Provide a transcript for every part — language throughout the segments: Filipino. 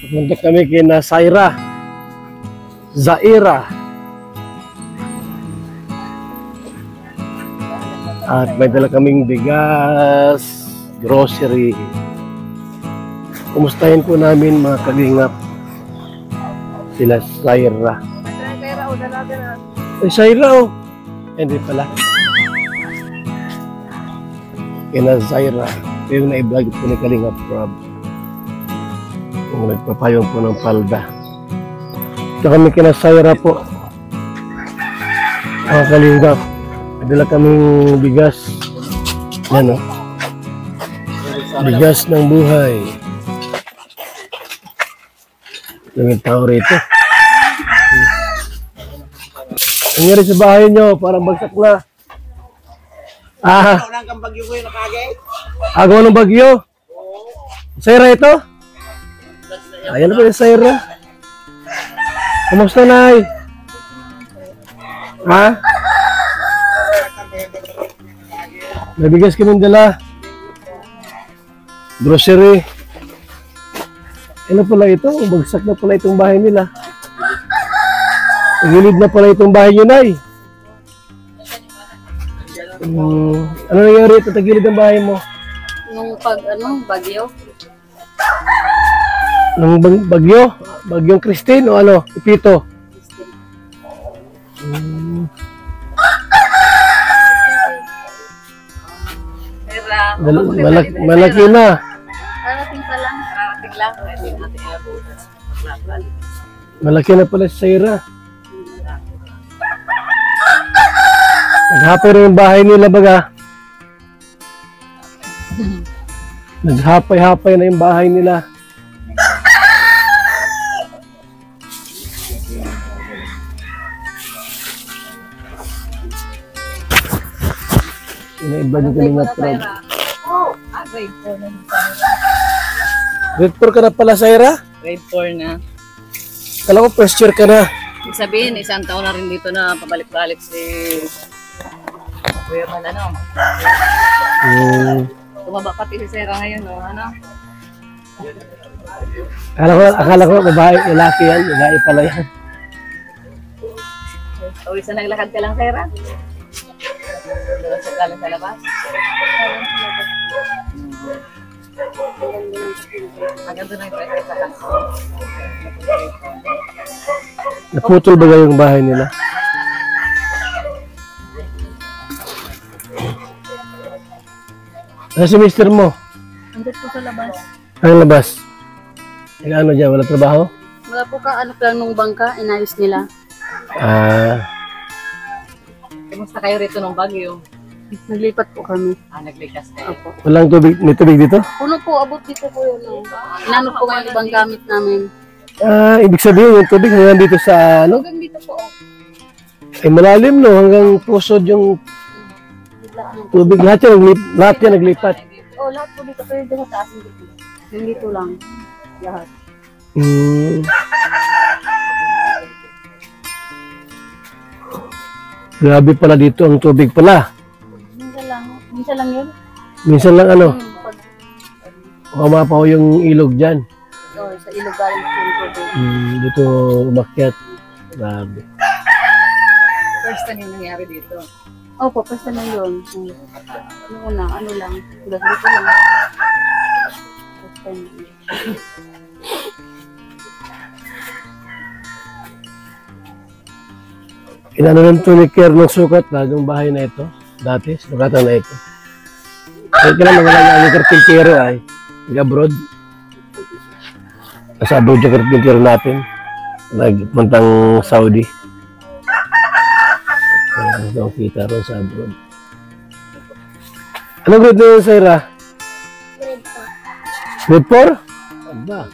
Pumunta kami kina Zaira. At may dala kaming bigas, grocery. Kumustahin po namin mga kalingap sila Zaira. Ay, Zaira oh. Hindi pala. Kina Zaira. Ito yung na-vlog po ni Kalingap Rob. Kung nagpapayong po ng palda. Ito kami kina Zaira po. Mga kalingap. Madala kaming bigas. Yan o. Bigas ng buhay. Daming tao rito. Nangyari sa bahay nyo, parang bagsak na. Unang kang bagyo ko yung nakagay? Agaw ng bagyo? Zaira ito? Ayan po yung Zaira. Kumusta, Nay? Ha? Nabigas kami dala. Grocery. Ano pala ito? Bagsak na pala itong bahay nila. Gilid na pala itong bahay nyo, Nay. Ano nangyari ito? Tagilid ang bahay mo? Nung bagyo. Nung bagyo? Bagyong Christine o ano? Ipito? Malaki na. Parating pa lang. Parating lang. Malaki na pala si Zaira. Naghapay rin yung bahay nila baga. Naghapay-hapay na yung bahay nila. Inaiba din ka nga proud. Grade 4 ka na pala, Zaira? Grade 4 na. Kala ko first year ka na. Ibig sabihin, isang taon na rin dito na pabalik-balik si Kuya Man, ano? Tumaba pati si Sarah ngayon, no? Ano? Akala ko babae, lalaki yan. Lalaki pala yan. Uwi sa naglakad ka lang, Sarah? Galing sa labas? Hanggang doon ang pwede sa kanto. Naputol ba yung bahay nila? Ano si mister mo? Andun po sa labas. Ang labas? Ano dyan? Wala trabaho? Wala po ka, ano lang nung bangka, inayos nila. Kumusta kayo rito nung bagyo? Naglipat po kami. Naglikas kayo? Opo. Walang tubig? May tubig dito? Puno po, abot dito po yun. Inano po ngayon ibang gamit namin. Ibig sabihin yung tubig hanggang dito sa ano? Hanggang dito po. Ay malalim no? Hanggang pusod yung tubig. Lahat yan naglipat. Lahat po dito. Pero dito sa taas dito. Yung dito lang. Lahat. Grabe pala dito ang tubig pala. Minsan lang. Minsan lang yun. Minsan lang ano? Umapaw yung ilog dyan. Sa ilog galing po yung tubig. Dito umakyat. Grabe. First time yung nangyari dito. Opo, first time yun. Ano lang. Dito lang. First time. Inano ng tuniker ng sukat bagong bahay na ito. Dati, sukatan na ito. Kaya kailan wala yung karpintero ay. Nag-abroad. Nasa abroad yung karpintero natin. Nagpuntang Saudi. Ito ang kita ron sa abroad. Anong grade na yun, Zaira? Grade 4. Aba.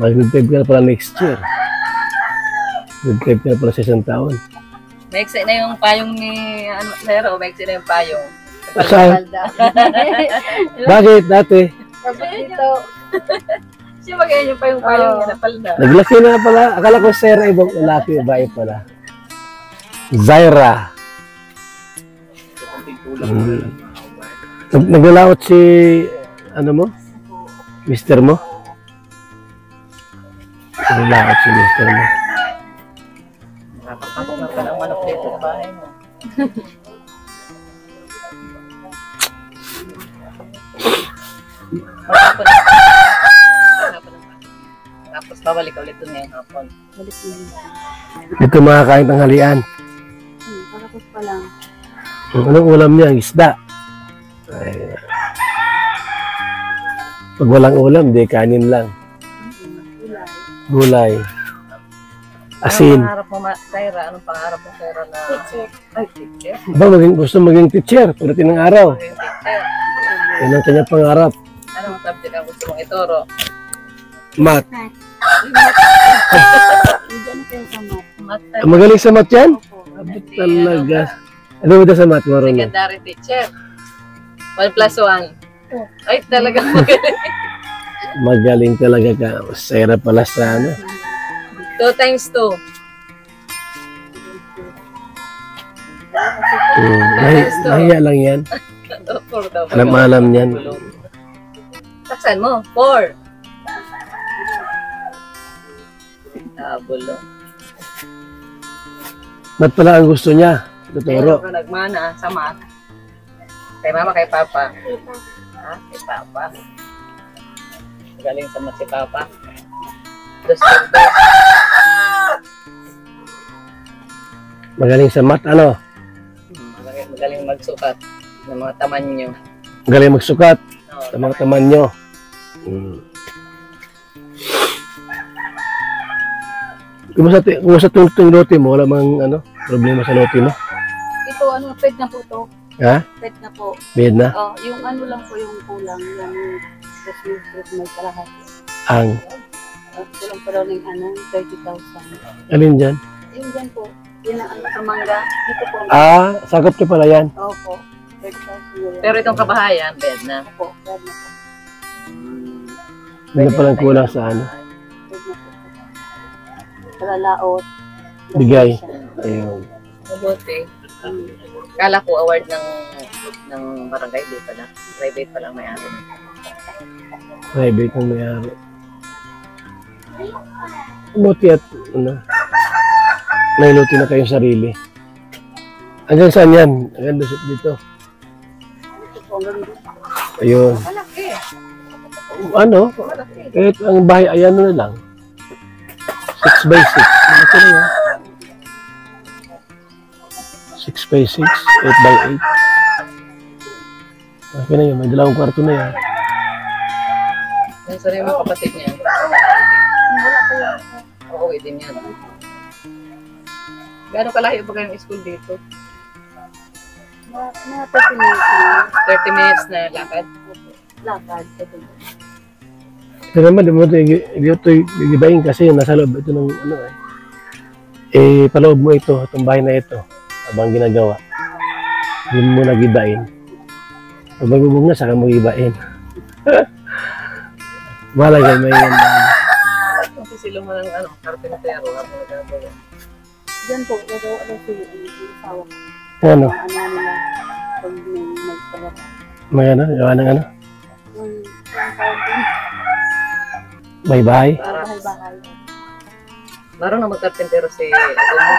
Mag-grade 5 ka na pala next year. Grade 5 ka na pala sa isang taon. Maiksi na yung payong ni Zero, maiksi na yung payong. Saan? Bakit dati? Dito. Siya magayon yung payong niya na palda. Naglaki na pala. Akala ko Sarah ibang lalaki, babae pala. Zaira. Naglalaot si ano mo? Mister mo? Nilakot si Mr. mo. Nakapapasok na pala ang manok dito sa bahay mo. Maghapon na. Maghapon na. Tapos babalik ulit doon ngayong hapon. Balik na yun. Dito makakain tanghalian. Kakapos pa lang. Anong ulam niya? Isda. Ay, pag walang ulam, di kanin lang. Gulay. Asin. Anong pangarap mo, Syra? Anong pangarap mo, Syra, na... Ay, teacher. Ba, gusto maging teacher pagdating ng araw. Maging teacher. Yan ang kanyang pangarap. Anong subject ang gusto mong ituro? Math. Hindi ano kayo sa mat. Math. Magaling sa math yan? Opo. Abot talaga. Ano ba sa math, marunong? Secondary teacher. 1 plus 1. Ay, talaga magaling. Magaling talaga ka. Sera pala sa ano. 2 times 2. Nahiya lang yan. 4 daw. Alam yan. Taksan mo. 4. Tabulo. Math pala ang gusto niya. Pero Tuturo. ka nagmana sa math. Kay mama, kay papa. Ha? Kay papa. Galing sa math si papa. Dos. Magaling sa math, ano? Magaling magsukat ng mga tamanyo. Magaling magsukat No, sa mga taman nyo. Kumusta itong lote mo? Wala mang ano, problema sa lote mo? Ito, ano, ped na po to. Ha? Ped na po. Bid na? Yung ano lang po yung kulang. Yung just may kalahati. Ang. Kulang pa daw ng ano, 30,000. Alin dyan? Yung dyan po. Yun ang sa mangga. Dito po. Sakop niyo pala yan. Opo. 30,000. pero itong kabahayan, bed na. Opo. Ped na po. Hindi na palang kulang sa ano. Ped na po. Palalaot. Bigay. Ayun. Mabuti. Kala ko award ng barangay, di pala. Private pala may ari. Private ang mayari. Buti at ano, may lote na kayong sarili. Hanggang saan yan? Hanggang dito. Ito po. Hanggang dito. Ayun. Malaki. Ano? Kahit ang bahay, ayan na lang. 6 by 6. Malaki na yan. 6 by 6, 8 by 8. Okay na yun, may 2 kwarto na yan. Yung sarili mo kapatid niya. Wala po yan. Oo, din yan. Gano'ng kalayo ba kayong school dito? Mga 30 minutes na. 30 minutes na lakad. Lakad. Ito. Pero naman, di ito gigibayin kasi nasa loob ito ng ano eh. Paloob mo ito, itong bahay na ito, habang ginagawa. Hindi mo nagibain. Pag magbubog na, saka mo gibain. Malagay mo yan. Kasi sila mo ng ano, karpentero. Diyan po, gagawa lang sila yung asawa ko. Ano? Ano nila, pag may magpalak. May ano? Gawa ng ano? Yung tawag din, May bahay? bahay-bahay. Marunong na magkarpentero si Agomo.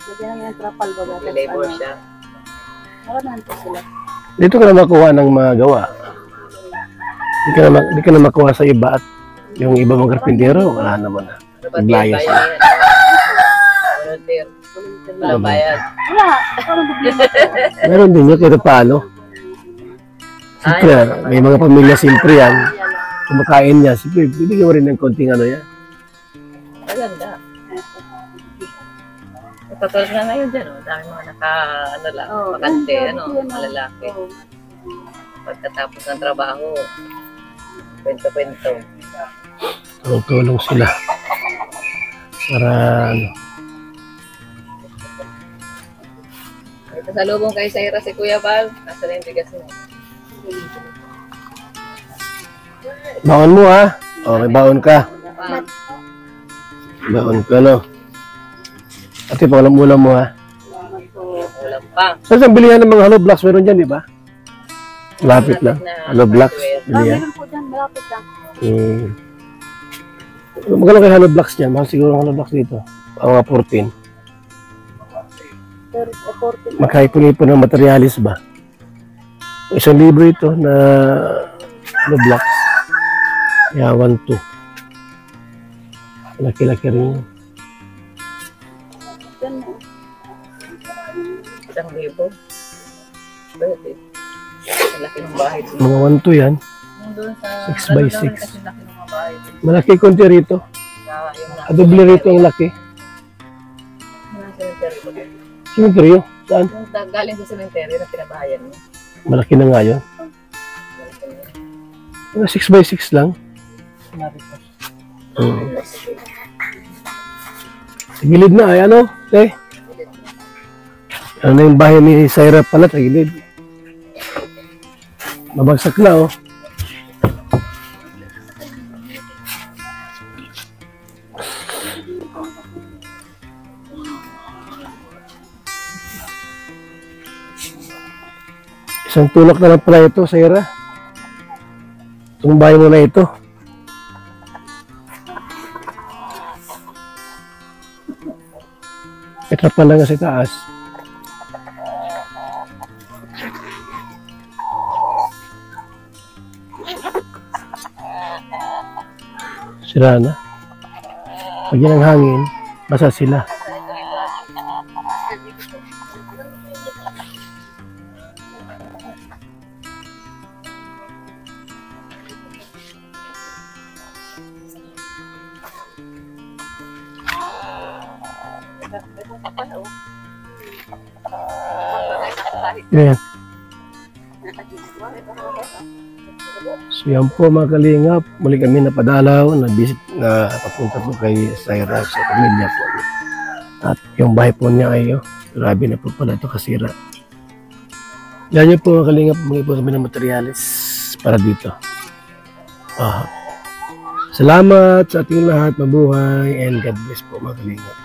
Lagyan lang yung trapal baga. May labor siya. Maranahan po sila. Dito ka na makuha ng mga gawa. Di ka na makuha sa iba at yung iba mong karpintero, wala naman na. Naglayas Bayad yan. Volunteer. Walang bayad. Wala, parang problema po. Meron din yun, kahit paano. Siyempre, may mga pamilya siyempre yan. Kumakain niya, siyempre, bibigyan mo rin ng konting ano yan. Maganda. Katulad nga ngayon dyan, oh. Dami mga ano lang, bakante, malalaki. Oo. Pagkatapos ng trabaho, kwento-kwento. Tulong sila. Para ano. Ito sa lubong kay Syra si Kuya Val, nasa na yung bigas mo. Baon mo ha. Okay, baon ka. Baon ka, no? Ate, pangalam-ulam mo ha. Ulam pa. Saan saan bilihan ng mga hollow blocks? Meron dyan, di ba? Malapit lang. Hollow blocks. Bilihan. Meron po dyan, malapit lang. Magkano kay hollow blocks niyan? Mahal siguro ang hollow blocks dito. Mga 14. 40. Magkaipon-ipon ng materialis ba? 1,000 ito na hollow blocks. Kaya 1,2. Laki-laki rin yun. Yan mo. 1,000. Bakit eh? Ang laki ng bahay dito. Mga 1,2 yan. Yung doon sa 6 by 6. kasi laki ng mga bahay dito. Malaki konti rito. Yung Adoble rito ang laki. Yung cemetery ko. Cemetery, saan? Yung galing sa cemetery na pinabahayan mo. Malaki na nga yun. Mga 6 by 6 lang. Sa gilid na ay ano? Eh? Ano na yung bahay ni Syra pala sa gilid. Mabagsak na oh. Isang tulak na lang pala ito, Syra. Itong bahay mo na ito. Ito pa lang sa taas. Sira na. Pag yan ang hangin, basa sila. Yan. So yan po mga kalingap, muli kami napadalaw, na papunta po kay Syra sa pamilya po. At yung bahay po niya ay, grabe na po pala ito kasira. Yan yun po mga kalingap, mga po kami ng materialis para dito. Salamat sa ating lahat, mabuhay, and God bless po mga kalingap.